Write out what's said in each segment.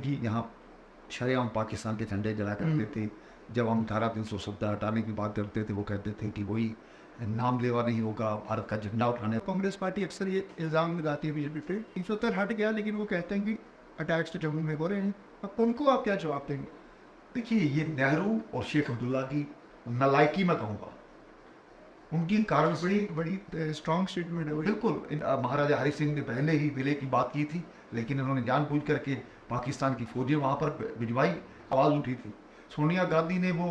कि यहाँ शरेआम पाकिस्तान के झंडे जला करते थे। जब हम धारा 370 हटाने की बात करते थे, वो कहते थे कि वही नाम लेवा नहीं होगा भारत का झंडा उठाने। कांग्रेस पार्टी अक्सर ये इल्ज़ाम लगाती है बीजेपी पे 370 हट गया, लेकिन वो कहते हैं कि अटैक्स तो जम्मू में हो रहे हैं। अब उनको आप क्या जवाब देंगे? देखिए, ये नेहरू और शेख अब्दुल्ला की नालायकी मैं कहूँगा, उनकी कारण से बड़ी स्ट्रॉन्ग स्टेटमेंट है। बिल्कुल महाराजा हरि सिंह ने पहले ही विलय की बात की थी, लेकिन उन्होंने जानबूझ करके पाकिस्तान की फौजें वहाँ पर भिजवाई, आवाज़ उठी थी। सोनिया गांधी ने वो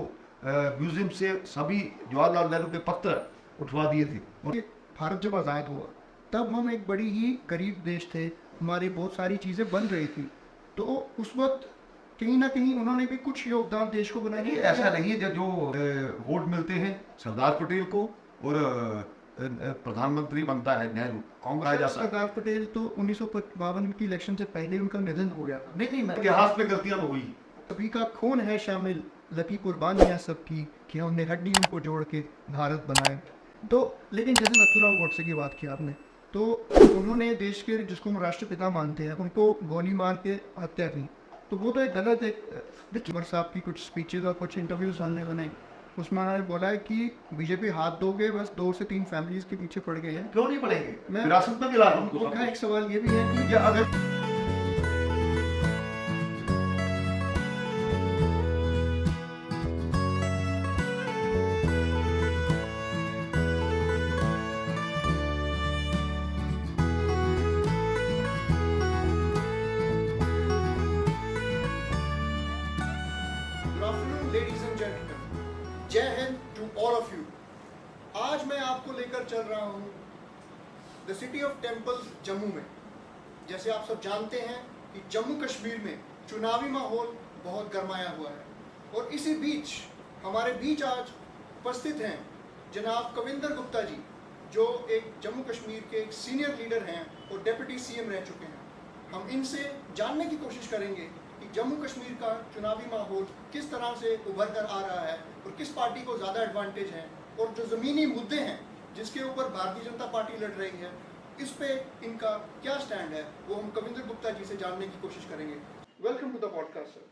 म्यूजियम से सभी जवाहरलाल नेहरू के पत्र उठवा दिए थे। और भारत जब आज़ाद हुआ तब हम एक बड़ी ही गरीब देश थे, हमारी बहुत सारी चीज़ें बन रही थी, तो उस वक्त कहीं ना कहीं उन्होंने भी कुछ योगदान देश को बनाने नहीं, ऐसा नहीं है। जो वोट मिलते हैं सरदार पटेल को और प्रधानमंत्री बनता है नेहरू, कांग्रेस जाता है। सरदार पटेल तो 1952 की इलेक्शन से पहले उनका निधन हो गया। नहीं, इतिहास में गलतियां तो हुई। अभी का खून है शामिल, लकी कुर्बानियाँ सबकी, कि हमने हड्डियों को जोड़ के भारत बनाए। तो लेकिन जैसे नथुराम गोडसे की बात की आपने, तो उन्होंने देश के जिसको हम राष्ट्रपिता मानते हैं उनको गोली मार के हत्या की, तो वो तो एक गलत है। देखिए साहब की कुछ स्पीचेज और कुछ इंटरव्यूज सामने बने, उसमें उन्होंने बोला है कि बीजेपी हाथ दोगे बस 2 से 3 फैमिलीज के पीछे पड़ गए हैं। क्यों नहीं पड़ेंगे? मैं विरासत में दिला दूं उनको। एक सवाल ये भी है कि या अगर लेडीज एंड जेंटलमैन, जय हिंद टू ऑल ऑफ यू। आज मैं आपको लेकर चल रहा हूँ the city of temples Jammu में। जैसे आप सब जानते हैं कि जम्मू कश्मीर में चुनावी माहौल बहुत गरमाया हुआ है, और इसी बीच हमारे बीच आज उपस्थित हैं जनाब कविंदर गुप्ता जी, जो एक जम्मू कश्मीर के एक सीनियर लीडर हैं और डिप्टी सीएम रह चुके हैं। हम इनसे जानने की कोशिश करेंगे कि जम्मू कश्मीर का चुनावी माहौल किस तरह से उभर कर आ रहा है और किस पार्टी को ज़्यादा एडवांटेज है, और जो ज़मीनी मुद्दे हैं जिसके ऊपर भारतीय जनता पार्टी लड़ रही है, इस पे इनका क्या स्टैंड है, वो हम कविंदर गुप्ता जी से जानने की कोशिश करेंगे। Welcome to the podcast sir.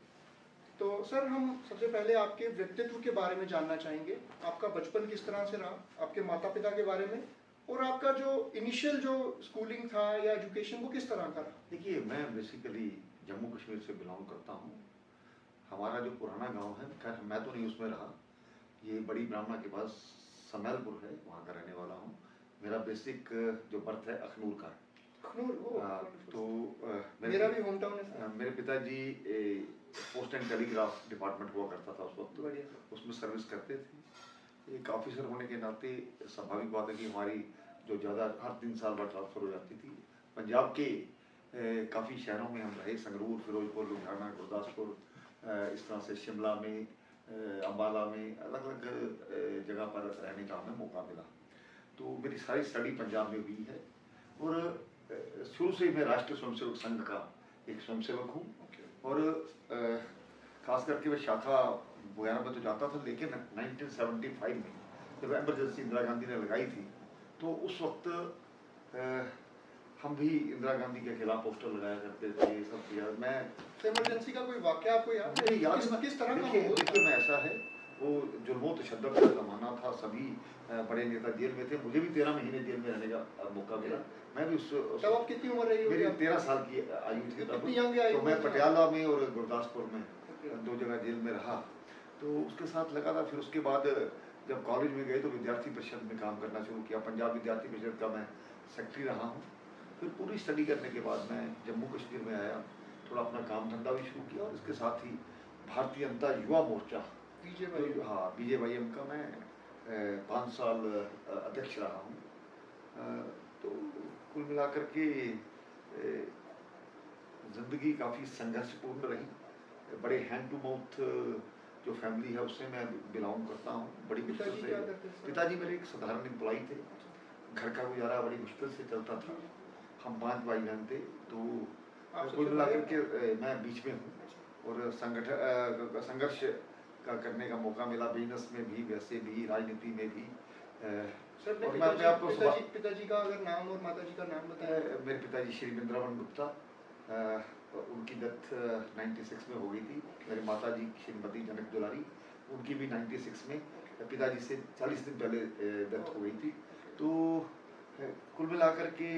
तो सर, हम सबसे पहले आपके व्यक्तित्व के बारे में जानना चाहेंगे। आपका बचपन किस तरह से रहा, आपके माता पिता के बारे में, और आपका जो इनिशियल जो स्कूलिंग था या एजुकेशन वो किस तरह का रहा? देखिए, मैं बेसिकली जम्मू कश्मीर से बिलोंग करता हूँ। हमारा जो पुराना गांव है, खैर मैं तो नहीं उसमें रहा, ये बड़ी ब्राह्मणा के पास समैलपुर है, वहाँ का रहने वाला हूँ। मेरा बेसिक जो बर्थ है अखनूर का। तो मेरा भी होम टाउन है। मेरे पिताजी पोस्ट एंड टेलीग्राफ डिपार्टमेंट हुआ करता था उस वक्त, उसमें सर्विस करते थे। एक ऑफिसर होने के नाते स्वाभाविक बात है कि हमारी जो ज़्यादा हर 3 साल बाद ट्रांसफ़र हो जाती थी। पंजाब के काफ़ी शहरों में हम रहे, संगरूर, फिरोजपुर, लुधियाना, गुरदासपुर, इस तरह से शिमला में, अम्बाला में, अलग अलग जगह पर रहने का हमें मौका मिला। तो मेरी सारी स्टडी पंजाब में हुई है, और शुरू से ही मैं राष्ट्रीय स्वयंसेवक संघ का एक स्वयंसेवक हूँ। और खास करके मैं शाखा वगैरह में तो जाता था, लेकिन 1975 में जब एमरजेंसी इंदिरा गांधी ने लगाई थी, तो उस वक्त हम भी इंदिरा गांधी के खिलाफ पोस्टर लगाया करते थे। सब किया। मैं इमरजेंसी का कोई वाकया आपको याद है? किस तरह का? देखिए मैं ऐसा है, वो जुल्मों तशद्दुद का ज़माना था, सभी बड़े नेता जेल में थे, मुझे भी 13 महीने जेल में रहने का मौका मिला। मैं भी तब आप कितनी उम्र रही? मेरी 13 साल की आयु थी तब। तो मैं पटियाला में और गुरदासपुर में 2 जगह जेल में रहा, तो उसके साथ लगा था। फिर उसके बाद जब कॉलेज में गए तो विद्यार्थी परिषद में काम करना शुरू किया। पंजाब विद्यार्थी परिषद का मैं सेक्रेटरी रहा हूँ। फिर पूरी स्टडी करने के बाद मैं जम्मू कश्मीर में आया, थोड़ा अपना काम धंधा भी शुरू किया, और इसके साथ ही भारतीय जनता युवा मोर्चा BJYM का मैं 5 साल अध्यक्ष रहा हूँ। तो कुल मिलाकर के ज़िंदगी काफ़ी संघर्षपूर्ण रही। बड़े हैंड टू माउथ जो फैमिली है उससे मैं बिलोंग करता हूँ। बड़ी मुश्किल से पिताजी मेरे एक साधारण एम्प्लॉई थे, घर का गुजारा बड़ी मुश्किल से चलता था। हम 5 भाई बहन थे, तो कुल मिलाकर के मैं बीच में हूँ, और संघर्ष का करने का मौका मिला, बिजनेस में भी, वैसे भी, राजनीति में भी। सर, और मैं अपने आप को पिताजी का अगर नाम और माताजी का नाम बताएं। मेरे पिताजी श्री बिंद्रावन गुप्ता, उनकी डेथ 96 में हो गई थी। मेरे माता जी श्रीमती जनक दुलारी, उनकी भी 96 में, पिताजी से 40 दिन पहले डेथ हो गई थी। तो कुल मिलाकर के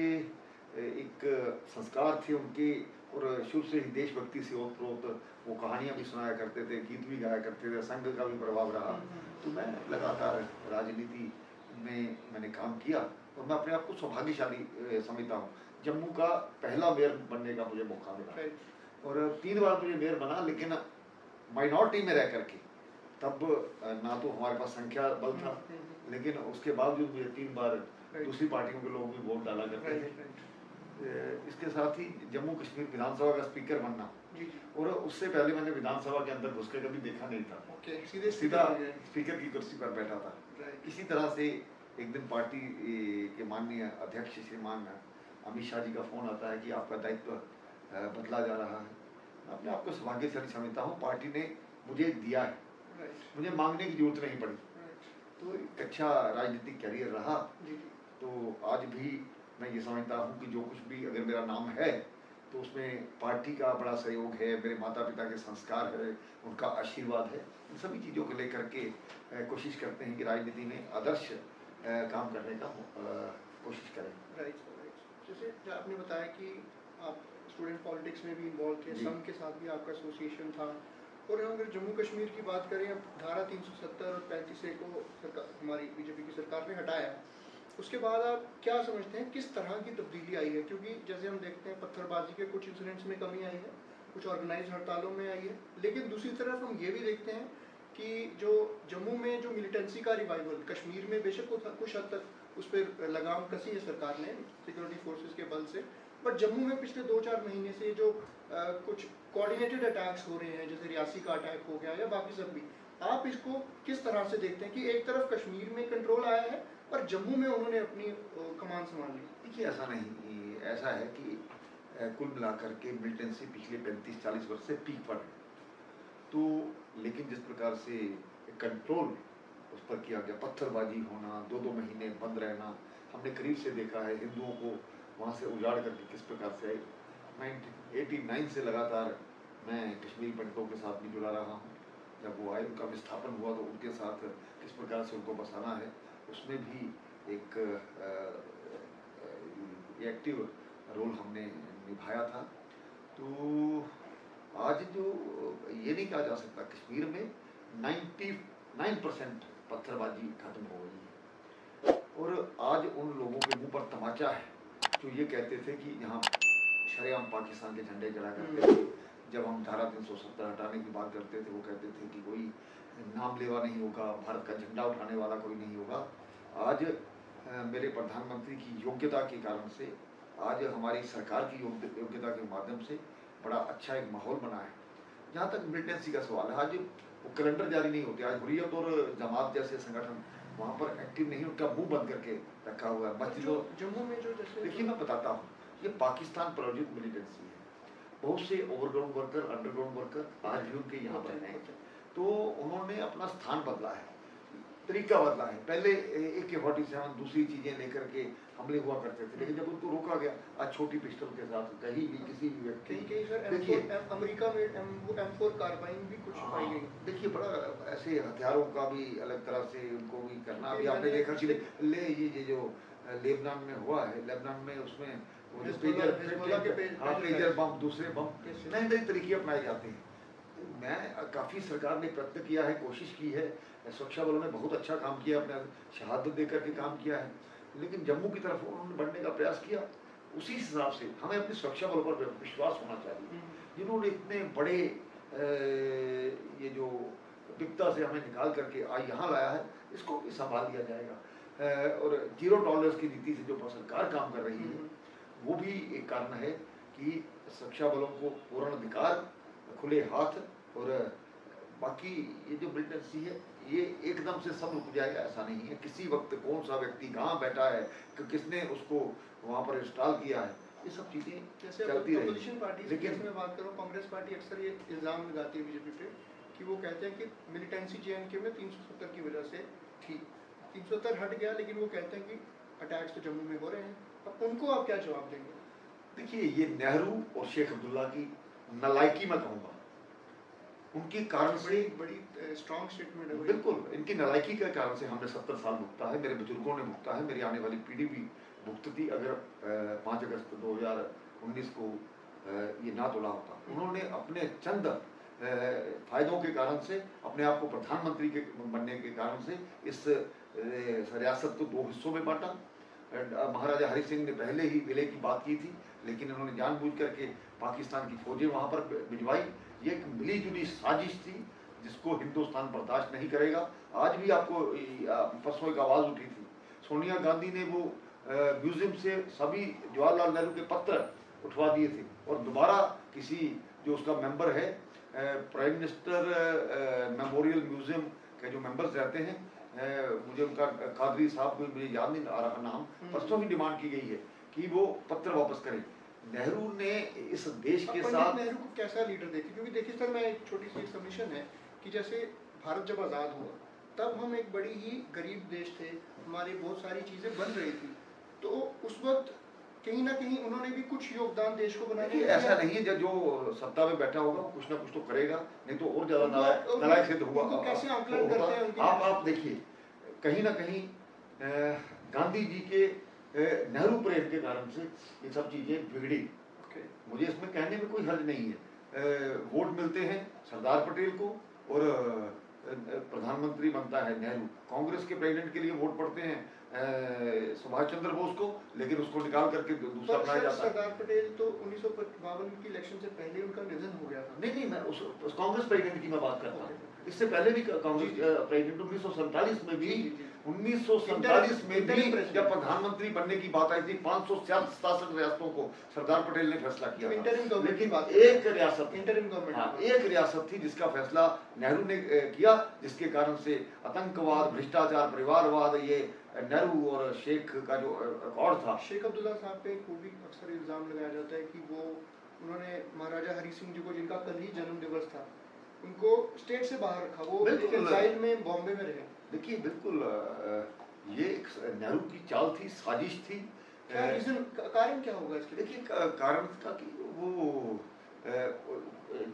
एक संस्कार थे उनके, और शुरू से ही देशभक्ति से ओतप्रोत वो कहानियाँ भी सुनाया करते थे, गीत भी गाया करते थे, संघ का भी प्रभाव रहा। तो मैं लगातार राजनीति में मैंने काम किया, और मैं अपने आप को सौभाग्यशाली समझता हूँ। जम्मू का पहला मेयर बनने का मुझे मौका मिला, और 3 बार मुझे मेयर बना, लेकिन माइनॉरिटी में रह करके। तब ना तो हमारे पास संख्या बल था, लेकिन उसके बावजूद मुझे 3 बार दूसरी पार्टियों के लोग भी वोट डाला करते थे। इसके साथ ही जम्मू कश्मीर विधानसभा का स्पीकर बनना, और उससे पहले मैंने विधानसभा के अंदर घुस के कभी देखा नहीं था। सीधा स्पीकर की कुर्सी पर बैठा था। इसी तरह से एक दिन पार्टी के माननीय अध्यक्ष श्रीमान अमित शाह जी का फोन आता है कि आपका दायित्व बदला जा रहा है। मैं अपने आप को सौभाग्यशाली समझता हूँ, पार्टी ने मुझे दिया है, मुझे मांगने की जरूरत नहीं पड़ी। तो एक अच्छा राजनीतिक करियर रहा। तो आज भी मैं ये समझता हूँ कि जो कुछ भी अगर मेरा नाम है, तो उसमें पार्टी का बड़ा सहयोग है, मेरे माता पिता के संस्कार है, उनका आशीर्वाद है। इन सभी चीज़ों को लेकर के कोशिश करते हैं कि राजनीति में आदर्श काम करने का कोशिश करें। राइट। जैसे आपने बताया कि आप स्टूडेंट पॉलिटिक्स में भी इन्वॉल्व थे, संघ के साथ भी आपका एसोसिएशन था, और अगर जम्मू कश्मीर की बात करें, अब धारा 370 और 35A को हमारी बीजेपी की सरकार ने हटाया, उसके बाद आप क्या समझते हैं किस तरह की तब्दीली आई है? क्योंकि जैसे हम देखते हैं पत्थरबाजी के कुछ इंसिडेंट्स में कमी आई है, कुछ ऑर्गेनाइज हड़तालों में आई है, लेकिन दूसरी तरफ हम ये भी देखते हैं कि जो जम्मू में जो मिलिटेंसी का रिवाइवल, कश्मीर में बेशक कुछ हद तक उस पर लगाम कसी है सरकार ने सिक्योरिटी फोर्सेस के बल से, बट जम्मू में पिछले 2-4 महीने से जो कुछ कोऑर्डिनेटेड अटैक्स हो रहे हैं, जैसे रियासी का अटैक हो गया या बाकी सब भी, आप इसको किस तरह से देखते हैं कि एक तरफ कश्मीर में कंट्रोल आया है और जम्मू में उन्होंने अपनी कमान संभाल ली? देखिए, ऐसा नहीं, ऐसा है कि कुल मिलाकर के मिलिटेंसी पिछले 35-40 वर्ष से पीक पर है। तो लेकिन जिस प्रकार से कंट्रोल उस पर किया गया, पत्थरबाजी होना, 2-2 महीने बंद रहना, हमने करीब से देखा है हिंदुओं को वहाँ से उजाड़ करके किस प्रकार से आए। 1989 से लगातार मैं कश्मीरी पंडितों के साथ भी जुड़ा रहा हूँ। जब वो आए, उनका विस्थापन हुआ, तो उनके साथ किस प्रकार से उनको बसाना है, उसमें भी एक एक्टिव रोल हमने निभाया था। तो आज जो ये नहीं कहा जा सकता, कश्मीर में 99% पत्थरबाजी खत्म हो गई है, और आज उन लोगों के मुंह पर तमाचा है जो ये कहते थे कि यहाँ शरेआम पाकिस्तान के झंडे जला करते थे। जब हम धारा 370 हटाने की बात करते थे, वो कहते थे कि कोई नाम लेवा नहीं होगा, भारत का झंडा उठाने वाला कोई नहीं होगा। आज मेरे प्रधानमंत्री की योग्यता के कारण से, आज हमारी सरकार की योग्यता के माध्यम से बड़ा अच्छा एक माहौल बना है। जहाँ तक मिलिटेंसी का सवाल है, आज वो कैलेंडर जारी नहीं होते, आज हुर्रियत और जमात जैसे संगठन वहाँ पर एक्टिव नहीं, उनका मुंह बंद करके रखा हुआ है। मस्जिदों जम्मू में जो जैसे, देखिए मैं बताता हूँ, ये पाकिस्तान प्रायोजित मिलिटेंसी है। बहुत से ओवरग्राउंड वर्कर, अंडरग्राउंड वर्कर आज भी उनके यहाँ पर हैं। तो उन्होंने अपना स्थान बदला है, तरीका बदला है। पहले AK-47 दूसरी चीज़ें लेकर के हमले हुआ करते थे, लेकिन जब उनको रोका गया, आज छोटी पिस्टल के साथ कहीं भी किसी भी व्यक्ति, देखिए अमेरिका में M4 कार्बाइन भी कुछ पाई गई। देखिए बड़ा ऐसे हथियारों का भी अलग तरह से उनको भी करना। अभी आपने देखा कि ये जो लेबनान में हुआ है, लेबनान में उसमें वो जो पेजर बम, दूसरे बम, नए नए तरीके अपनाए जाते हैं। मैं काफ़ी सरकार ने प्रयत्न किया है, कोशिश की है, सुरक्षा बलों ने बहुत अच्छा काम किया, अपने शहादत देकर के काम किया है, लेकिन जम्मू की तरफ उन्होंने बढ़ने का प्रयास किया। उसी हिसाब से हमें अपने सुरक्षा बलों पर विश्वास होना चाहिए, जिन्होंने इतने बड़े ये जो विपदा से हमें निकाल करके आज यहाँ लाया है, इसको भी संभाल लिया जाएगा। और जीरो टॉलरेंस की नीति से जो सरकार काम कर रही है, वो भी एक कारण है कि सुरक्षा बलों को पूर्ण अधिकार, खुले हाथ, और बाकी ये जो मिलिटेंसी है, ये एकदम से सब रुक जाएगा ऐसा नहीं है। किसी वक्त कौन सा व्यक्ति कहाँ बैठा है, किसने उसको वहाँ पर इंस्टॉल किया है, ये सब चीज़ें जैसे चलती रही। अपोजिशन पार्टी, लेकिन मैं बात करूँ, कांग्रेस पार्टी अक्सर ये इल्ज़ाम लगाती है बीजेपी पे कि वो कहते हैं कि मिलिटेंसी JNK में 370 की वजह से थी, 370 हट गया, लेकिन वो कहते हैं कि अटैक्स तो जम्मू में हो रहे हैं। अब उनको आप क्या जवाब देंगे? देखिए, ये नेहरू और शेख अब्दुल्ला की नालायकी मैं कहूँगा, उनकी कारण से, बड़ी स्ट्रॉन्ग स्टेटमेंट है। बिल्कुल इनकी नालायकी के कारण से हमने 70 साल भुगता है, मेरे बुजुर्गों ने भुगता है, मेरी आने वाली पीढ़ी भी भुगतती अगर 5 अगस्त 2019 को ये ना तोड़ा होता। उन्होंने अपने चंद फायदों के कारण से, अपने आप को प्रधानमंत्री के बनने के कारण से इस रियासत को 2 हिस्सों में बांटा। महाराजा हरि सिंह ने पहले ही विलय की बात की थी, लेकिन उन्होंने जानबूझ करके पाकिस्तान की फौजें वहाँ पर भिजवाई। ये एक मिली जुली साजिश थी जिसको हिंदुस्तान बर्दाश्त नहीं करेगा। आज भी आपको परसों एक आवाज़ उठी थी, सोनिया गांधी ने वो म्यूजियम से सभी जवाहरलाल नेहरू के पत्र उठवा दिए थे और दोबारा किसी जो उसका मेंबर है, प्राइम मिनिस्टर मेमोरियल म्यूजियम के जो मेंबर्स रहते हैं, मुझे उनका कादरी साहब को मुझे याद नहीं आ रहा नाम, परसों ही डिमांड की गई है कि वो पत्र वापस करें। नेहरू ने इस देश के साथ, नेहरू को कैसा लीडर देखे? क्योंकि देखिए सर, मैं एक छोटी सी सबमिशन है कि जैसे भारत जब आज़ाद हुआ तब हम एक बड़ी ही गरीब देश थे, हमारी बहुत सारी चीज़ें बन रही थी, तो उस वक्त कहीं ना कहीं उन्होंने भी कुछ योगदान देश को बनाने में ऐसा नहीं है जो सत्ता में बैठा होगा कुछ ना कुछ तो करेगा, नहीं तो और ज्यादा नालायक सिद्ध हुआ। कैसे आंकलन करते हैं? आप देखिए, कहीं ना कहीं गांधी जी के नेहरू प्रेम के कारण से ये सब चीजें बिगड़ी। मुझे इसमें कहने में कोई हर्ज नहीं है। वोट मिलते हैं सरदार पटेल को और प्रधानमंत्री बनता है नेहरू। कांग्रेस के प्रेसिडेंट के लिए वोट पड़ते हैं सुभाष चंद्र बोस को, लेकिन उसको निकाल करके दूसरा बनाया जाता है। सरदार पटेल तो 1952 की इलेक्शन से पहले उनका निधन हो गया था। नहीं, मैं उस कांग्रेस प्रेसिडेंट की मैं बात करता हूँ। इससे पहले भी कांग्रेस प्रेसिडेंट 1947 में भी 1947 में भी जब प्रधानमंत्री बनने की बात आई थी, 567 रियासतों को सरदार पटेल ने फैसला किया था। लेकिन एक रियासत, इंटरिम गवर्नमेंट, एक रियासत थी जिसका फैसला नेहरू ने किया, जिसके कारण से आतंकवाद, भ्रष्टाचार, परिवारवाद, ये नेहरू और शेख का जो रिकॉर्ड था। शेख अब्दुल्ला साहब पे वो भी अक्सर इल्जाम लगाया जाता है कि वो उन्होंने महाराजा हरि सिंह जी को, जिनका कल ही जन्म दिवस था, उनको स्टेट से बाहर रखा, वो एक्साइल में बॉम्बे में रहे। देखिए बिल्कुल ये एक नेहरू की चाल थी, साजिश थी। क्या रीजन, कारण क्या होगा इसके? देखिए कारण था कि वो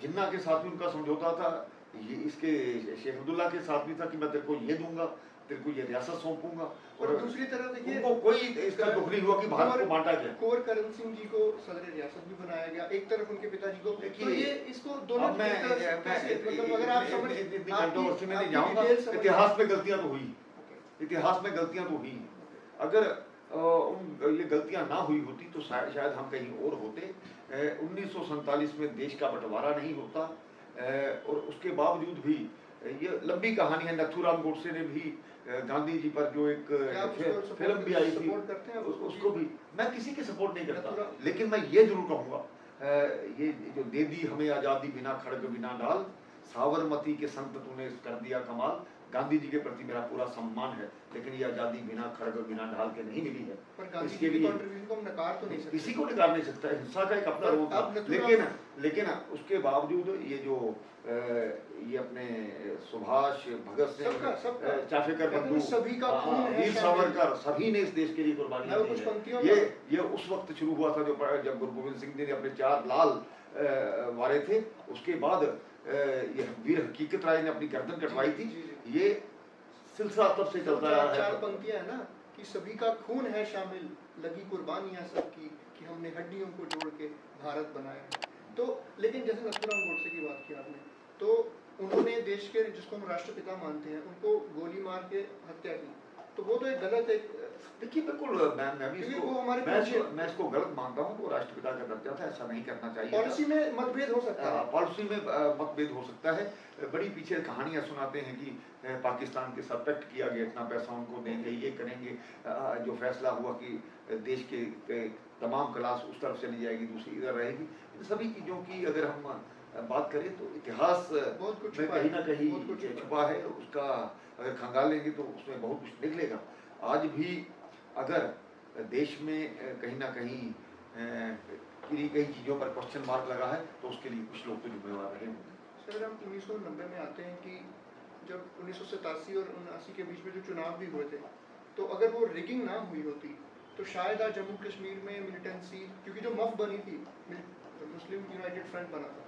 जिन्ना के साथ भी उनका समझौता था, ये इसके शेख अब्दुल्ला के साथ भी था कि मैं तेरे को ये दूंगा, तेरे को ये रियासत सौंपूंगा। और दूसरी तरफ देखिए उनको कोई इसका दुख नहीं हुआ कि भारत को बांटा गया। कुंवर करण सिंह जी को सदर रियासत भी बनाया गया, एक तरफ उनके पिताजी को। तो ये इसको दोनों मतलब अगर आप समझ, कंट्रोवर्सी में नहीं जाऊंगा, इतिहास में गलतियां तो हुई, इतिहास में गलतियां तो हुई। अगर ये गलतियां ना हुई होती तो शायद हम कहीं और होते। 1947 में देश का बंटवारा नहीं होता और उसके बावजूद भी ये लंबी कहानी है। नथुराम गोडसे ने भी गांधी जी पर जो एक फिल्म भी आई थी, उसको भी मैं किसी के सपोर्ट नहीं करता, लेकिन मैं ये जरूर कहूँगा, ये जो दे दी हमें आज़ादी बिना खड़ग बिना डाल, साबरमती के संत तूने कर दिया कमाल। गांधी जी के प्रति मेरा पूरा सम्मान है, लेकिन ये आज़ादी बिना खड़ग बिना ढाल के नहीं मिली है। पर इसके लिए कंट्रीब्यूशन को हम नकार तो नहीं सकते, किसी को नकार नहीं सकता, हिंसा का एक अपना रोल था। लेकिन उसके बावजूद ये जो ये अपने सुभाष, भगत सिंह, चाफेकर बंधु, वीर सावरकर, सभी ने इस देश के लिए कुर्बानियां दी है। ये उस वक्त शुरू हुआ था जब गुरु गोविंद सिंह जी ने अपने 4 लाल वारे थे। उसके बाद ये वीर हकीकत राय ने अपनी गर्दन कटवाई थी। ये सिलसिला तब से चलता रहा है। 4 पंक्तियां है ना कि सभी का खून है शामिल, लगी कुर्बानियां सबकी, कि हमने हड्डियों को जोड़ के भारत बनाया। तो लेकिन जैसे नथुराम गोडसे की बात की आपने, तो उन्होंने देश के, जिसको हम राष्ट्रपिता मानते हैं, उनको गोली मार के हत्या की, तो वो तो एक गलत एक, देखिए बिल्कुल मैं भी इसको गलत मानता हूँ। वो राष्ट्रपिता का दर्जा था, ऐसा नहीं करना चाहिए। पॉलिसी में मतभेद हो सकता है, पॉलिसी में मतभेद हो सकता है। बड़ी पीछे कहानियां सुनाते हैं कि पाकिस्तान के साथ पैक्ट किया गया, इतना पैसा उनको देंगे, ये करेंगे। जो फैसला हुआ कि देश के तमाम क्लास उस तरफ चली जाएगी, दूसरी इधर रहेगी। इन सभी चीज़ों की अगर हम बात करें तो इतिहास में कहीं ना कहीं छुपा है। उसका अगर खंगाल लेंगे तो उसमें बहुत कुछ निकलेगा। आज भी अगर देश में कहीं ना कहीं कई चीज़ों पर क्वेश्चन मार्क लगा है तो उसके लिए कुछ लोग तो जिम्मेवार रहे होंगे। सर हम 1990 में आते हैं कि जब 1987 और 79 के बीच में जो चुनाव भी हुए थे, तो अगर वो रिगिंग ना हुई होती तो शायद आज जम्मू कश्मीर में मिलिटेंसी, क्योंकि जो मफ बनी थी, मुस्लिम यूनाइटेड फ्रंट बना था,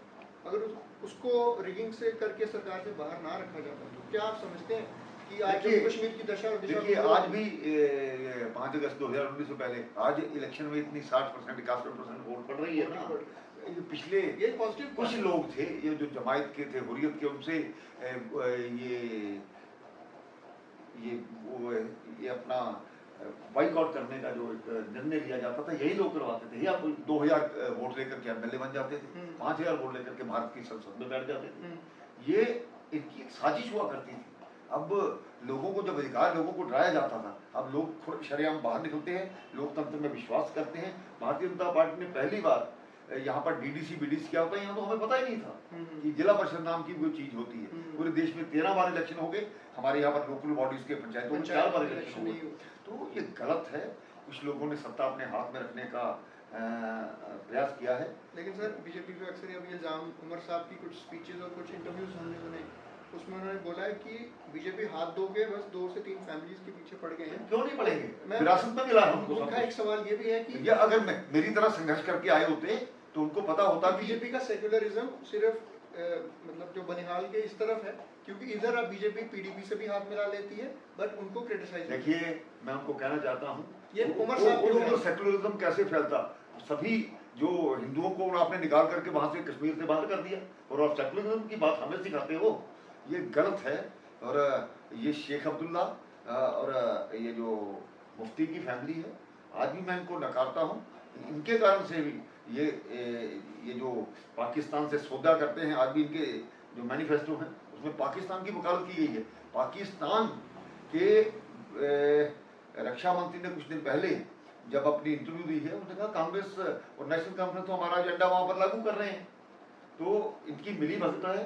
अगर उसको रिगिंग से करके सरकार से बाहर ना रखा जाता, तो क्या आप समझते हैं कि आज देखिए- जम्मू कश्मीर की दशा और दिशा देखिए को- आज भी 5 अगस्त 2019 से पहले आज इलेक्शन में इतनी 60% 61% वोट पड़ रही है ना। ये पिछले ये पॉजिटिव कुछ लोग थे, ये जो जमायत के थे, हुर्रियत के, उनसे ये अपना बाइकआउट करने का जो एक निर्णय लिया जाता था, यही लोग करवाते थे। या 2000 वोट लेकर के एमएलए बन जाते थे, 5000 वोट लेकर के भारत की संसद में बैठ जाते थे। ये इनकी एक साजिश हुआ करती थी। अब लोगों को जब अधिकार, लोगों को डराया जाता था, अब लोग शरेआम बाहर निकलते हैं, लोकतंत्र में विश्वास करते हैं। भारतीय जनता पार्टी ने पहली बार यहाँ पर डीडीसी बीडीसी क्या होता है, यहाँ तो हमें पता ही नहीं था कि जिला परिषद नाम की कोई चीज होती है। पूरे देश में 13 बार इलेक्शन हो गए, हमारे यहाँ पर लोकल बॉडीज के पंचायतों में 4 बार इलेक्शन हुए। तो ये गलत है। कुछ लोगों ने सत्ता अपने हाथ में रखने का प्रयास किया है। लेकिन सर बीजेपी पे अक्सर अभी इल्जाम, उमर साहब की कुछ स्पीचेस और कुछ इंटरव्यूज हमने सुने, उसमें उन्होंने बोला है कि बीजेपी हाथ धो के बस 2 से 3 फैमिलीज के पीछे पड़ गए हैं। क्यों नहीं पड़ेंगे? विरासत में मिला है उनको सब उनका कुछ। एक सवाल ये भी है कि या अगर मेरी तरह संघर्ष करके आए होते तो उनको पता होता कि बीजेपी का सेक्युलरिज्म सिर्फ मतलब जो बनिहाल के इस तरफ है, क्योंकि इधर अब बीजेपी पीडीपी से भी हाथ मिला लेती है, बट उनको क्रिटिसाइज। देखिए मैं उनको कहना चाहता हूँ, ये उमर साहब वो सेक्युलरिज्म कैसे फैलता, सभी जो हिंदुओं को आपने निकाल करके वहां से कश्मीर से बाहर कर दिया, और आप सेक्युलरिज्म की बात हमें सिखाते हो, ये गलत है। और ये शेख अब्दुल्ला और ये जो मुफ्ती की फैमिली है, आज भी मैं इनको नकारता हूँ। इनके कारण से भी ये जो पाकिस्तान से सौदा करते हैं, आज भी इनके जो मैनिफेस्टो हैं उसमें पाकिस्तान की वकालत की गई है। पाकिस्तान के रक्षा मंत्री ने कुछ दिन पहले जब अपनी इंटरव्यू दी है, उन्होंने कहा कांग्रेस और नेशनल कॉन्फ्रेंस तो हमारा एजेंडा वहां पर लागू कर रहे हैं। तो इनकी मिली भगत है।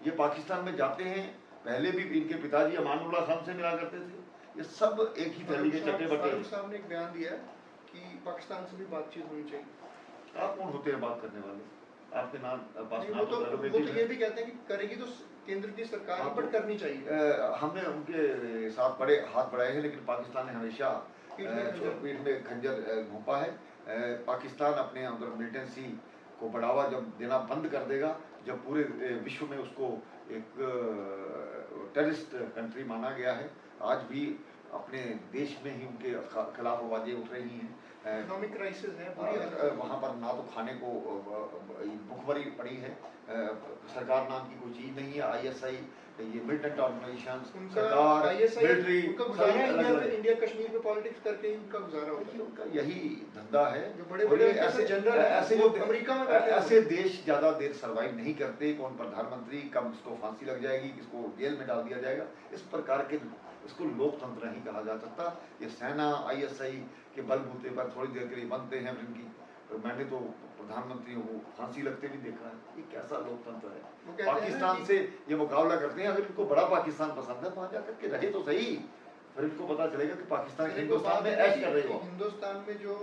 ये पाकिस्तान में जाते हैं, पहले भी इनके पिताजी अमानुल्लाह खान से मिला करते थे। ये सब एक ही थैली के चट्टे बट्टे। फारूक साहब ने एक बयान दिया है कि पाकिस्तान से भी बातचीत होनी चाहिए। आप कौन होते हैं बात करने वाले? आपके नाम पास वो तो ये भी कहते हैं कि करेगी तो केंद्र की सरकार, बट करनी चाहिए। हमने उनके साथ बड़े हाथ बढ़ाए हैं, लेकिन पाकिस्तान ने हमेशा पीठ में खंजर घोंपा है। पाकिस्तान अपने अंदर मिलिटेंसी को बढ़ावा जब देना बंद कर देगा, जब पूरे विश्व में उसको एक टेररिस्ट कंट्री माना गया है, आज भी अपने देश में ही उनके खिलाफ आवाजें उठ रही हैं। इकोनॉमिक क्राइसिस है, वहाँ पर ना तो खाने को भूखमरी पड़ी है, सरकार नाम की कोई चीज नहीं है। ISI, ये मिलिटेंट ऑर्गेनाइजेशन, सरकार, मिलिट्री, इंडिया कश्मीर पे पॉलिटिक्स करके ही उनका गुजारा होता है। उनका यही धंधा है। जो बड़े ऐसे जनरल ऐसे जो अमेरिका में ऐसे देश ज्यादा देर सर्वाइव नहीं करते। कौन प्रधानमंत्री, कब किसको फांसी लग जाएगी, किसको जेल में डाल दिया जाएगा, इस प्रकार के इसको लोकतंत्र नहीं कहा जा सकता। ये सेना ISI के बलबूते पर थोड़ी देर के लिए बनते हैं इनकी। मैंने तो प्रधानमंत्रियों को फांसी लगते भी देखा है। ये कैसा लोकतंत्र है? पाकिस्तान से ये मुकाबला करते हैं। अगर इनको बड़ा पाकिस्तान पसंद है, वहां जाकर के रहे तो सही, फिर इनको पता चलेगा कि पाकिस्तान हिंदुस्तान में ऐश कर रही हो। हिंदुस्तान में जो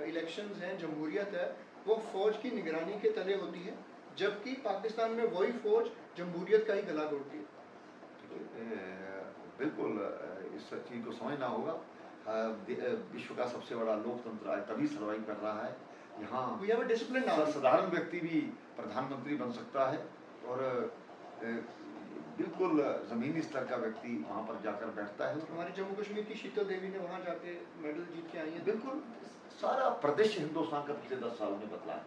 इलेक्शंस हैं, जमहूरियत है, वो फौज की निगरानी के तले होती है, जबकि पाकिस्तान में वही फौज जमहूरियत का ही गला तोड़ती है। बिल्कुल इस चीज को समझना होगा। विश्व का सबसे बड़ा लोकतंत्र आज तभी सर्वाइव कर रहा है। यहाँ साधारण व्यक्ति भी प्रधानमंत्री बन सकता है, और बिल्कुल जमीनी स्तर का व्यक्ति वहाँ पर जाकर बैठता है। हमारी जम्मू कश्मीर की शीतल देवी ने वहाँ जाके मेडल जीत के आई है। बिल्कुल सारा प्रदेश हिंदुस्तान का पिछले 10 साल में बदला है।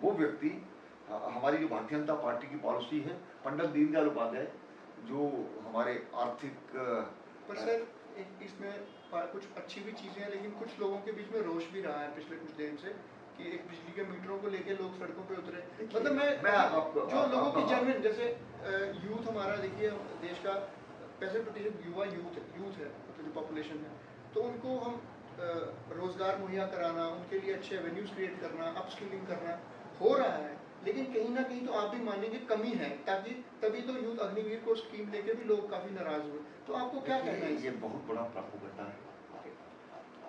वो व्यक्ति, हमारी जो भारतीय जनता पार्टी की पॉलिसी है, पंडित दीनदयाल उपाध्याय जो हमारे आर्थिक, पर सर इसमें कुछ अच्छी भी चीजें हैं, लेकिन कुछ लोगों के बीच में रोष भी रहा है पिछले कुछ दिन से कि एक बिजली के मीटरों को लेके लोग सड़कों पे उतरे। मतलब मैं जो लोगों की जेन्युइन, जैसे यूथ हमारा, देखिए देश का 65% युवा यूथ है, मतलब जो पॉपुलेशन है, तो उनको हम रोजगार मुहैया कराना, उनके लिए अच्छे एवेन्यूज क्रिएट करना, अपस्किलिंग करना हो रहा है, लेकिन कहीं ना कहीं तो आप भी मानेंगे कमी है। ताकि तभी तो यूथ अग्निवीर को स्कीम लेके भी लोग काफी नाराज हुए। तो आपको क्या कहना है? ये बहुत बड़ा प्रोपेगेंडा है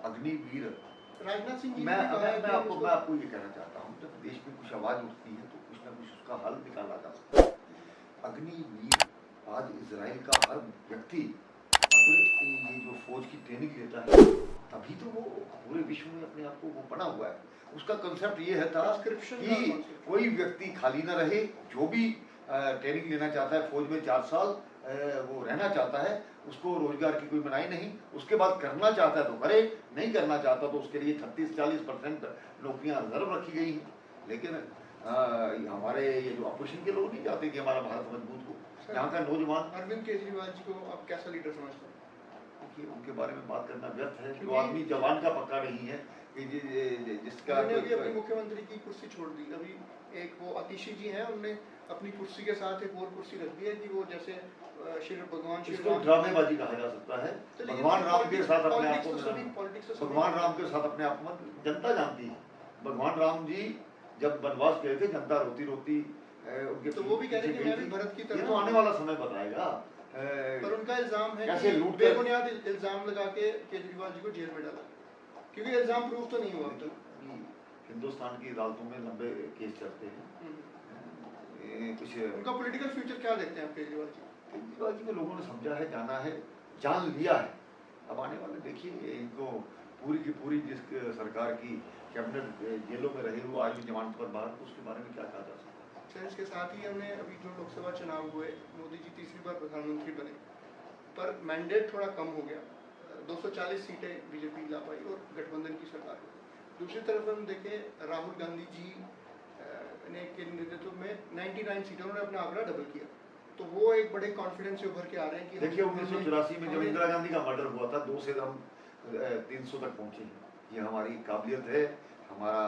अग्निवीर। राजनाथ सिंह जी मैं आपको ये कहना चाहता हूँ, जब देश में कुछ आवाज उठती है तो कुछ ना कुछ उसका हल निकाला जा सकता है। अग्निवीर आज इजराइल का हर व्यक्ति ये जो फौज की ट्रेनिंग लेता है, तभी तो वो पूरे विश्व में अपने आप को वो बना हुआ है। उसका कंसेप्ट ये है था Conscription कि का concept। कोई व्यक्ति खाली ना रहे, जो भी ट्रेनिंग लेना चाहता है फौज में 4 साल वो रहना चाहता है, उसको रोजगार की कोई मनाही नहीं, उसके बाद करना चाहता है तो करे, नहीं करना चाहता तो उसके लिए 36-40% नौकरियां रिजर्व रखी गई हैं। लेकिन हमारे ये जो अपोजिशन के लोग नहीं चाहते कि हमारा भारत मजबूत हो। यहाँ का नौजवान, अरविंद केजरीवाल जी को आप कैसा लीडर समझते हैं? देखिए उनके बारे में बात करना व्यर्थ है। जो क्योंकि- आदमी जवान का पक्का नहीं है कि जिसका उन्होंने अभी अपनी मुख्यमंत्री की कुर्सी छोड़ दी। अभी एक वो आतिशी जी हैं, उन्होंने अपनी कुर्सी के साथ एक और कुर्सी रख दी है कि वो जैसे श्री भगवान श्री इसको राम। ड्रामेबाजी कहा जा सकता है। तो लेकिन भगवान राम के साथ अपने आप पॉलिटिक्स तो सभी को पॉलिटिक्स तो सभी भगवान राम के साथ अपने आप को जनता जानती है। भगवान राम जी जब वनवास गए थे, जनता रोती रोती उनके तो वो भी कह रहे हैं कि मैं भी थी। भरत की ये तरह तो आने वाला समय बताएगा। पर उनका इल्जाम है कैसे कि लूट कर- बेबुनियाद इल्जाम लगा के केजरीवाल जी को जेल में डाला, क्योंकि इल्जाम प्रूफ तो नहीं हुआ अब तक। हिंदुस्तान की अदालतों में लंबे केस चलते हैं। कुछ उनका पॉलिटिकल फ्यूचर क्या देखते हैं आप केजरीवाल जी? केजरीवाल जी को लोगों ने समझा है, जाना है, जान लिया है। अब आने वाले देखिए, इनको पूरी की पूरी जिस सरकार की कैबिनेट जेलों में रहे वो आज भी जमानत पर बाहर, तो उसके बारे में क्या कहा जा सकता है। सर इसके साथ ही हमने अभी जो लोकसभा चुनाव हुए, मोदी जी तीसरी बार प्रधानमंत्री बने, पर मैंडेट थोड़ा कम हो गया। 240 सीटें बीजेपी ला पाई और गठबंधन की सरकार हुई। दूसरी तरफ हम देखें, राहुल गांधी जी ने के नेतृत्व में 99 सीटें, उन्होंने अपना आंकड़ा डबल किया। तो वो एक बड़े कॉन्फिडेंस से उभर के आ रहे हैं कि देखिए 1984 में जब इंदिरा गांधी का मर्डर हुआ था, 2 से हम 300 तक पहुंचे हैं। ये हमारी काबिलियत है, हमारा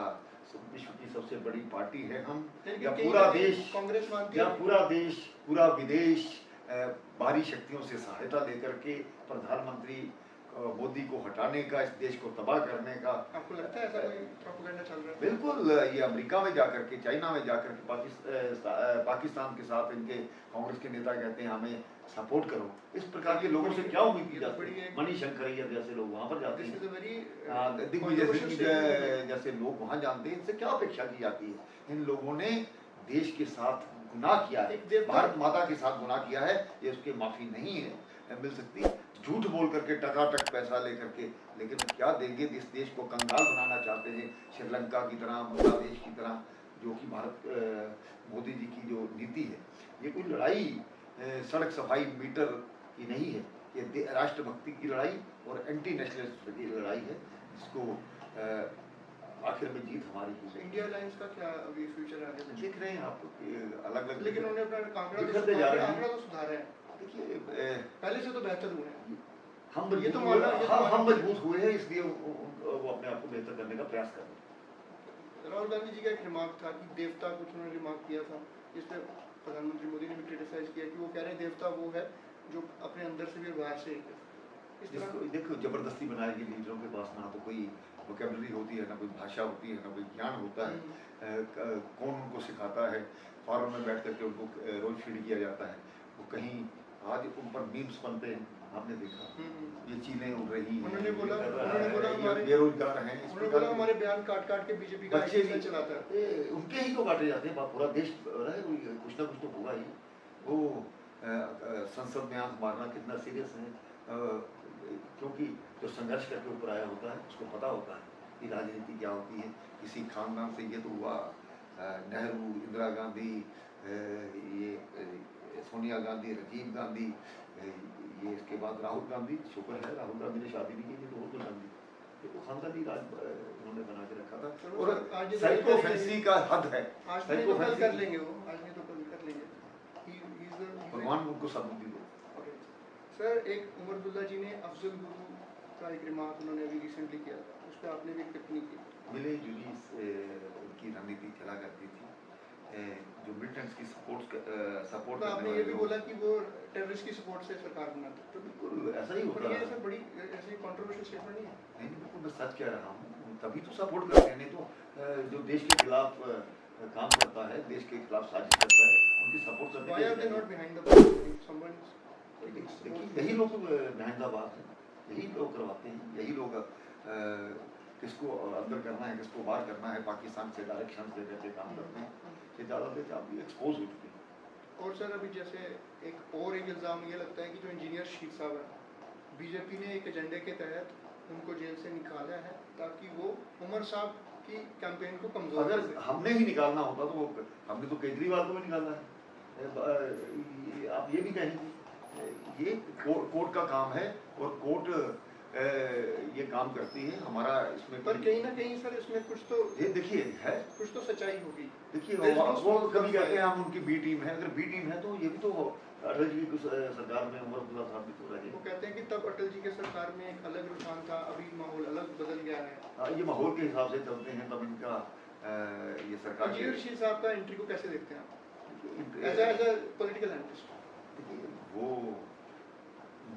विश्व की सबसे बड़ी पार्टी है हम। या पूरा देश कांग्रेस मानती या है पूरा देश, पूरा विदेश बाहरी शक्तियों से सहायता लेकर के प्रधानमंत्री मोदी को हटाने का, इस देश को तबाह करने का। आपको लगता है ऐसा कोई प्रोपेगेंडा चल रहा है? बिल्कुल, ये अमेरिका में जाकर के, चाइना में जाकर के, पाकिस्तान के साथ इनके कांग्रेस के नेता कहते हैं हमें सपोर्ट करो। इस प्रकार के लोगों से क्या उम्मीद की जाती है? मणिशंकरैया जैसे लोग वहां पर जाते हैं, दिग्विजय सिंह जैसे लोग वहां जानते हैं, इनसे क्या अपेक्षा की जाती है? इन लोगों ने देश के साथ गुनाह किया है, भारत माता के साथ गुनाह किया है, ये उसके माफी नहीं है मिल सकती। झूठ बोल करके, टकाटक पैसा लेकर के, लेकिन क्या देंगे? इस देश को कंगाल बनाना चाहते हैं, श्रीलंका की तरह, बांग्लादेश की तरह, जो कि भारत मोदी जी की जो नीति है। ये कोई लड़ाई सड़क सफाई मीटर की नहीं है, ये राष्ट्रभक्ति की लड़ाई और एंटी नेशनलिस्ट की लड़ाई है, जिसको आखिर में जीत हमारी की। इंडिया अलायंस का क्या अभी फ्यूचर आगे देख रहे हैं आपको अलग अलग, लेकिन उन्होंने अपना आंकड़ा तो सुधारा है। देखिए पहले से तो बेहतर हुए हैं। हम ये तो हम मजबूत हुए हैं, इसलिए वो अपने आप को बेहतर करने का प्रयास कर रहे हैं। राहुल गांधी जी का एक रिमार्क था कि देवता, कुछ उन्होंने रिमार्क किया था, जिसमें प्रधानमंत्री मोदी ने भी क्रिटिसाइज किया कि वो कह रहे हैं देवता वो है जो अपने अंदर से भी बाहर से इस तरह। देखो जबरदस्ती बनाएगी लीडरों के पास, ना तो कोई वोकेबलरी होती है, ना कोई भाषा होती है, ना कोई ज्ञान होता है। कौन उनको सिखाता है? फॉरम में बैठ करके उनको रोज फीड किया जाता है। वो कहीं आज उन पर मीम्स बनते हैं, आपने देखा, ये चीलें उड़ रही हैं, उन्होंने बोला ये बेरोजगार हैं, इस उन्होंने प्रकार बोला हमारे बयान काट काट के बीजेपी का बच्चे भी चलाता है। उनके ही को काटे जाते हैं। पूरा देश कुछ ना कुछ तो होगा ही। वो संसद में आंख मारना कितना सीरियस है, क्योंकि जो संघर्ष करके ऊपर आया होता है उसको पता होता है कि राजनीति क्या होती है। किसी खानदान से ये तो हुआ, नेहरू, इंदिरा गांधी, ये सोनिया गांधी, राजीव गांधी, ये इसके बाद राहुल गांधी। शुक्र है राहुल गांधी ने शादी नहीं की, तो राहुल गांधी तो खानदानी राज उन्होंने बना के रखा था। और साइकोफेंसी का हद है। आज नहीं तो कल कर लेंगे वो, आज नहीं तो कल कर लेंगे। भगवान उनको सद्बुद्धि दो। सर, एक उमरदुल्ला जी ने अफजल गुरु का एक रिमार्क उन्होंने अभी रिसेंटली किया था, उस पर आपने भी टिप्पणी की। मिले जुली उनकी रणनीति चला करती थी, जो मिलिटेंट्स की सपोर्ट तो आपने ये भी बोला कि वो टेररिस्ट की सपोर्ट से सरकार बनाते, तो बिल्कुल ऐसा ही होता है। ऐसा बड़ी ऐसी कंट्रोवर्शियल स्टेटमेंट नहीं है। नहीं, बिल्कुल मैं सच कह रहा हूँ, तभी तो सपोर्ट करते हैं। नहीं तो जो देश के खिलाफ काम करता है, देश के खिलाफ साजिश करता है, उनकी सपोर्ट करते हैं। Why are they not behind the ball? Someone देखिए यही लोग बिहाइंड द बार हैं, यही लोग करवाते हैं, यही लोग किसको अंदर करना है, किसको बाहर करना है, पाकिस्तान से डायरेक्शन से कैसे काम करते हैं, ये ज़्यादा से ज़्यादा एक्सपोज हो चुके हैं। और सर अभी जैसे एक इल्ज़ाम ये लगता है कि जो इंजीनियर शीर साहब हैं बीजेपी ने एक एजेंडे के तहत उनको जेल से निकाला है ताकि वो उमर साहब की कैंपेन को कमजोर अगर कर सकें। हमने ही निकालना होता तो हमने तो केजरीवाल को भी निकाला है। आप ये भी कहेंगे ये कोर्ट का काम है और कोर्ट ये काम करती है हमारा इसमें। पर कहीं ना कहीं सर इसमें कुछ तो ये देखिए है, कुछ तो सच्चाई होगी। देखिए There is no वो smooth कभी कहते confine. हैं हम उनकी बी टीम है, अगर बी टीम है तो ये भी तो अटल जी की सरकार में उमर अब्दुल्ला साहब भी तो रहे। वो कहते हैं कि तब अटल जी के सरकार में एक अलग रुझान था, अभी माहौल अलग बदल गया है। ये माहौल के हिसाब से चलते हैं तब इनका ये सरकार जी रशीद साहब का एंट्री को कैसे देखते हैं आप एज देखिए, ए पॉलिटिकल एनालिस्ट? वो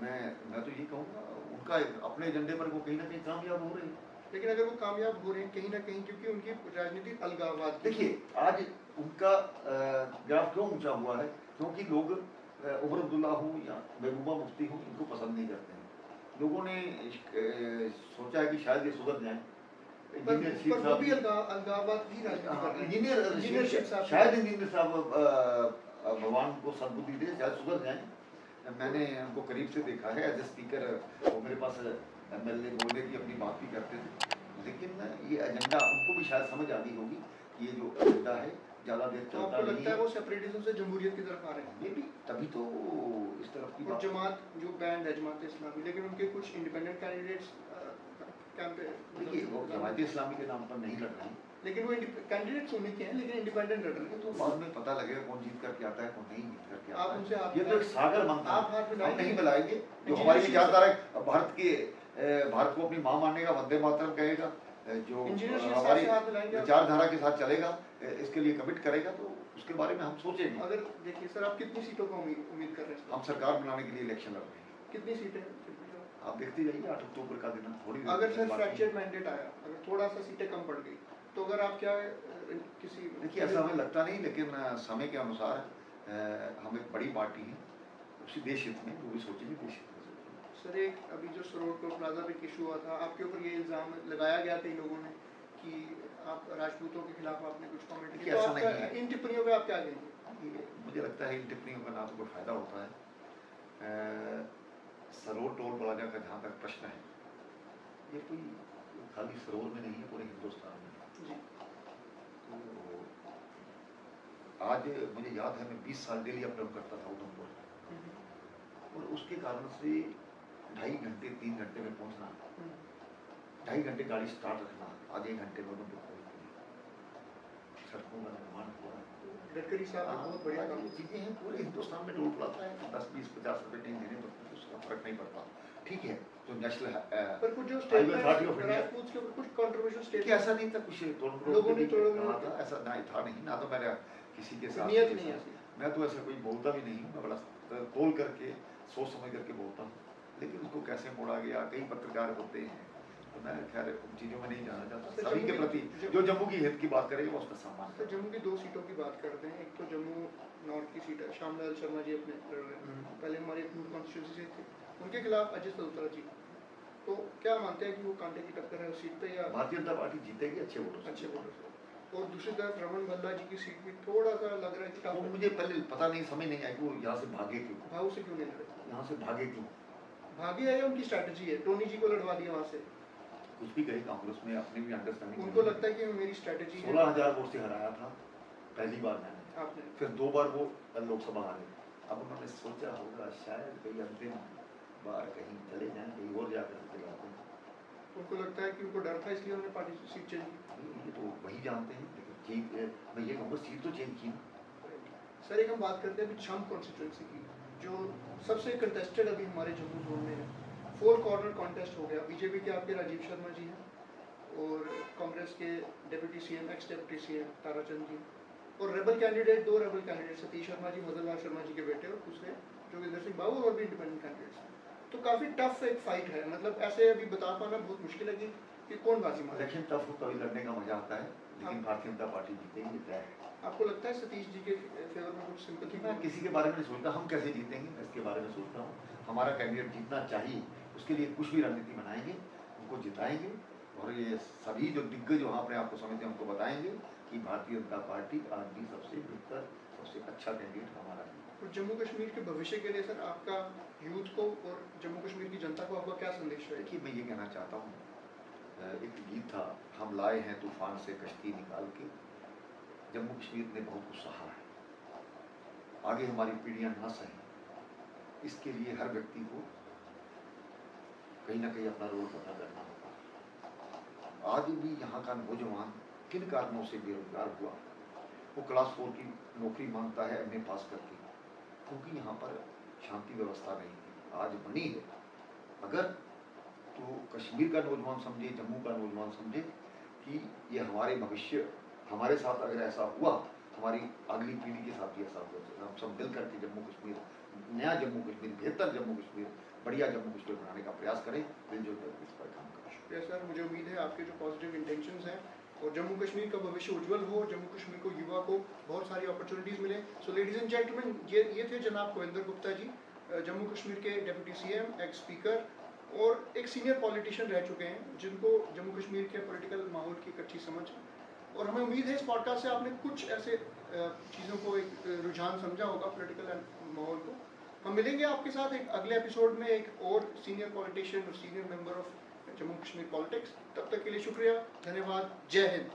मैं तो ये कहूँगा उनका अपने एजेंडे पर वो कहीं ना कहीं कामयाब हो रहे हैं। लेकिन अगर वो कामयाब हो रहे हैं कहीं ना कहीं क्योंकि उनकी राजनीतिक अलगाववाद की- देखिए आज उनका ग्राफ क्यों ऊंचा हुआ है, क्योंकि लोग उमर अब्दुल्ला हो या महबूबा मुफ्ती हो इनको पसंद नहीं करते हैं। लोगों ने सोचा है कि शायद ये सुधर जाए। पर वो भी अलगाववाद की राजनीति कर रहे हैं। इंजीनियर साहब शायद इंजीनियर साहब भगवान को सद्बुद्धि दे, शायद सुधर जाए। मैंने उनको करीब से देखा है एज ए स्पीकर, वो मेरे पास एमएलए बोलने की अपनी बात भी करते थे, लेकिन ये एजेंडा उनको भी शायद समझ आ गई होगी कि ये जो एजेंडा है ज़्यादा देर तो चलता आपको नहीं लगता है वो सेपरेटिज्म से जमहूरियत की तरफ आ रहे हैं? ये भी तभी तो इस तरफ की और बात। जमात जो बैंड है जमात इस्लामी, लेकिन उनके कुछ इंडिपेंडेंट कैंडिडेट्स देखिए वो जमात इस्लामी के नाम पर नहीं लड़ रहे हैं, लेकिन वो कैंडिडेट्स उन्हीं के हैं लेकिन इंडिपेंडेंट लड़ रहे हैं। तो बाद में पता लगेगा कौन जीत करके आता है कौन नहीं जीत करके आप आता उनसे है। हाथ ये तो एक सागर मंथन आप हाथ है, हम मिलाएंगे? नहीं मिलाएंगे। जो इंजीनियर हमारी शिव विचारधारा है, भारत को अपनी माँ मानेगा, वंदे मातरम कहेगा, जो इंजीनियर शिव हमारी से हाथ मिलाएंगे आप? विचारधारा के साथ चलेगा, इसके लिए कमिट करेगा, तो उसके बारे में हम सोचेंगे। अगर देखिए सर आप कितनी सीटों का उम्मीद कर रहे हैं? हम सरकार बनाने के लिए इलेक्शन लड़ रहे हैं। कितनी सीटें? आप देखते जाइए 8 अक्टूबर का दिन थोड़ी देर अगर सर बाद- फ्रैक्चर्ड मैंडेट आया, अगर थोड़ा सा सीटें कम पड़ गई तो अगर आप क्या किसी देखिए ऐसा हमें लगता नहीं, लेकिन समय के अनुसार हम एक बड़ी पार्टी है, उसी देश हित में जो भी सोचेंगे देश हित में सोचेंगे। सर एक अभी जो सरोड टोल प्लाजा पे इशू हुआ था, आपके ऊपर ये इल्ज़ाम लगाया गया कई लोगों ने कि आप राजपूतों के खिलाफ आपने कुछ कमेंट देखिए, किया, तो ऐसा आपका नहीं है। इन टिप्पणियों पे आप क्या कहेंगे? मुझे लगता है इन टिप्पणियों का ना तो कोई फायदा होता है। सरोड टोल प्लाजा का जहाँ तक प्रश्न है, ये कोई खाली सरोड में नहीं है, पूरे हिंदुस्तान में है। जी तो आज मुझे याद है मैं 20 साल डेली अप डाउन करता था उधमपुर, और उसके कारण से 2.5 घंटे 3 घंटे में पहुंचना, 2.5 घंटे गाड़ी स्टार्ट रखना, आज 1 घंटे में उधमपुर पहुंचते हैं। सड़कों का निर्माण हुआ है, गडकरी साहब ने बहुत बढ़िया काम ये चीजें हैं। पूरे हिंदुस्तान में टोल प्लाजा है, 10 20 50 रुपए नहीं देने पड़ते, उसका फर्क नहीं पड़ता। ठीक है, जो नेशनल पर कुछ जो highway authority of statement India, Rajput के ऊपर कुछ कंट्रोवर्शियल कि स्टेटमेंट ऐसा नहीं था, कुछ लोगों ने थोड़ा कहा था, ऐसा नहीं था, नहीं ना, तो मेरा किसी के साथ नियत नहीं ऐसी। मैं तो ऐसा कोई बोलता भी नहीं हूँ, मैं बड़ा तोल करके सोच समझ करके बोलता हूँ, लेकिन उसको कैसे मोड़ा गया, कई पत्रकार होते हैं, तो मैं खैर उन चीज़ों में नहीं जाना चाहता। अच्छा, सभी के जम्मू प्रति की- जो जम्मू की हित की बात करेगा वो उसका सम्मान तो जम्मू की 2 सीटों की बात करते हैं। एक तो जम्मू नॉर्थ की सीट है, श्यामलाल शर्मा जी अपने लड़ रहे हैं, पहले हमारे अखनूर कॉन्स्टिट्यूंसी से थे, उनके खिलाफ अजय सल्तरा जी। तो क्या मानते हैं कि वो कांटे की टक्कर है उस सीट पे या भारतीय जनता पार्टी जीतेगी अच्छे वोटों से। अच्छे वोटों से? और दूसरी तरफ रमन भल्ला जी की सीट भी थोड़ा सा लग रहा है कि वो टफ है। मुझे पहले पता नहीं, समझ नहीं आई कि वो यहाँ से भागे क्यों, भाव से क्यों नहीं लड़े? यहाँ से भागे क्यों। भागे है या उनकी स्ट्रैटेजी है? टोनी जी को लड़वा दिया वहाँ से, कुछ भी कहे, कांग्रेस में अपनी भी अंडरस्टैंडिंग, उनको लगता है कि मेरी स्ट्रैटेजी है। 16,000 वोट से हराया था पहली बार मैंने, आपने फिर 2 बार वो लोकसभा हारे। अब उन्होंने सोचा होगा शायद कहीं अंतिम बार कहीं चले जाएं, कहीं और जाकर चलाते हैं। उनको लगता है कि उनको डर था इसलिए उन्होंने पार्टी सीट चेंज की। ये तो वही जानते हैं, लेकिन जीत, मैं ये कहूँगा सीट तो चेंज की ना। सर एक हम बात करते हैं अभी छम कॉन्स्टिट्यूंसी की, जो सबसे कंटेस्टेड अभी हमारे जम्मू जोन में है। 4 कॉर्नर कॉन्टेस्ट हो गया। बीजेपी के आपके राजीव शर्मा जी हैं, और कांग्रेस के deputy CM ex deputy CM Tarachand ji, और rebel candidate 2 rebel candidate Satish Sharma ji, Madan Lal Sharma ji के बेटे, और दूसरे जोगिंदर सिंह बाबू, और भी इंडिपेंडेंट कैंडिडेट्स। तो काफ़ी टफ एक फाइट है, मतलब ऐसे अभी बता पाना बहुत मुश्किल है कि कौन बाजी मारे। इलेक्शन टफ हो तभी लड़ने का मजा आता है, लेकिन भारतीय जनता पार्टी जीतेगी, ये तय है। आपको लगता है सतीश जी के फेवर में कुछ सिंपैथी? मैं किसी के बारे में नहीं सोचता, हम कैसे जीतेंगे मैं इसके बारे में सोचता हूँ। हमारा कैंडिडेट जीतना चाहिए, उसके लिए कुछ भी रणनीति बनाएंगे, उनको जिताएंगे, और ये सभी जो दिग्गज वहाँ अपने आप को समझते हैं उनको बताएंगे कि भारतीय जनता पार्टी आज भी सबसे बेहतर, सबसे अच्छा कैंडिडेट हमारा है। और जम्मू कश्मीर के भविष्य के लिए सर आपका यूथ को और जम्मू कश्मीर की जनता को आपका क्या संदेश है? देखिए मैं ये कहना चाहता हूँ, एक गीत था, हम लाए हैं तूफान से कश्ती निकाल के। जम्मू कश्मीर ने बहुत कुछ सहा है, आगे हमारी पीढ़ियां ना सहें, इसके लिए हर व्यक्ति को कहीं ना कहीं अपना रोल अदा करना होगा। आज भी यहाँ का नौजवान किन कारणों से बेरोजगार हुआ, वो क्लास 4 की नौकरी मांगता है MA पास करके, क्योंकि यहाँ पर शांति व्यवस्था नहीं थी, आज बनी है। अगर तो कश्मीर का नौजवान समझे, जम्मू का नौजवान समझे कि ये हमारे भविष्य, हमारे साथ अगर ऐसा हुआ, हमारी अगली पीढ़ी के साथ भी ऐसा हुआ, हम सब मिल करके जम्मू कश्मीर, नया जम्मू कश्मीर, बेहतर जम्मू कश्मीर, बढ़िया जम्मू कश्मीर बनाने का प्रयास करें, मिलजुल कर इस पर काम करें। शुक्रिया सर, मुझे उम्मीद है आपके जो पॉजिटिव इंटेंशंस हैं और जम्मू कश्मीर का भविष्य उज्जवल हो, जम्मू कश्मीर को, युवा को बहुत सारी अपॉर्चुनिटीज़ मिले। सो लेडीज एंड जेंटलमैन, ये थे जनाब कोविंदर गुप्ता जी, जम्मू कश्मीर के डिप्टी CM, एक्स स्पीकर और एक सीनियर पॉलिटिशियन रह चुके हैं, जिनको जम्मू कश्मीर के पॉलिटिकल माहौल की एक अच्छी समझ है। और हमें उम्मीद है इस पॉडकास्ट से आपने कुछ ऐसे चीज़ों को, एक रुझान समझा होगा पॉलिटिकल माहौल को। हम मिलेंगे आपके साथ एक अगले एपिसोड में एक और सीनियर पॉलिटिशियन और senior member of Jammu Kashmir politics. तब तक के लिए शुक्रिया, धन्यवाद, जय हिंद।